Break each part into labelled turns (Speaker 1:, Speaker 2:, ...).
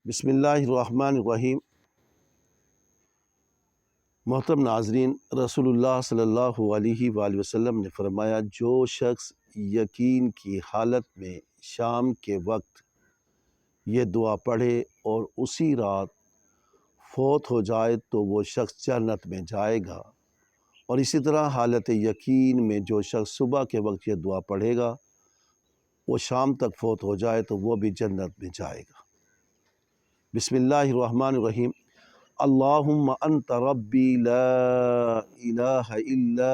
Speaker 1: بسم اللہ الرحمن الرحیم۔ محترم ناظرین، رسول اللہ صلی اللہ علیہ وآلہ وسلم نے فرمایا، جو شخص یقین کی حالت میں شام کے وقت یہ دعا پڑھے اور اسی رات فوت ہو جائے تو وہ شخص جنت میں جائے گا، اور اسی طرح حالت یقین میں جو شخص صبح کے وقت یہ دعا پڑھے گا وہ شام تک فوت ہو جائے تو وہ بھی جنت میں جائے گا۔ بسم اللہ الرحمن الرحیم۔ اللہم انت ربی لا الہ الا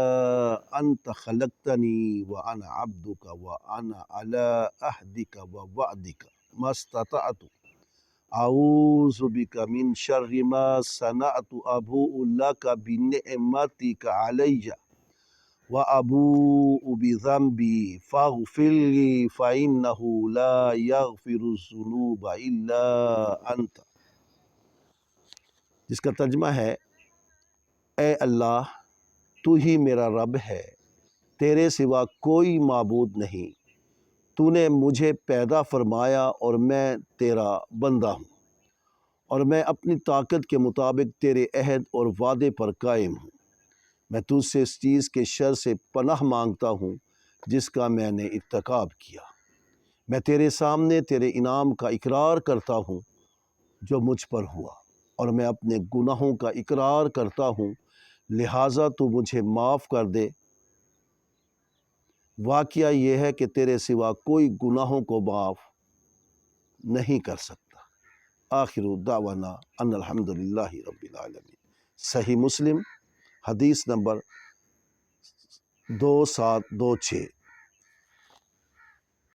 Speaker 1: انت خلقتنی وانا عبدک وانا علی عہدک ووعدک ما استطعت اعوذ بک من شر ما صنعت ابوء لک بنعمتک علی وابوء بذنبی فاغفر لی فانہ لا یغفر الذنوب الا انت، جس کا ترجمہ ہے، اے اللہ تو ہی میرا رب ہے، تیرے سوا کوئی معبود نہیں، تو نے مجھے پیدا فرمایا اور میں تیرا بندہ ہوں، اور میں اپنی طاقت کے مطابق تیرے عہد اور وعدے پر قائم ہوں۔ میں تجھ سے اس چیز کے شر سے پناہ مانگتا ہوں جس کا میں نے ارتکاب کیا۔ میں تیرے سامنے تیرے انعام کا اقرار کرتا ہوں جو مجھ پر ہوا، اور میں اپنے گناہوں کا اقرار کرتا ہوں، لہٰذا تو مجھے معاف کر دے۔ واقعہ یہ ہے کہ تیرے سوا کوئی گناہوں کو معاف نہیں کر سکتا۔ آخر دعوانا ان الحمدللہ رب العالمین۔ صحیح مسلم، حدیث نمبر 2726۔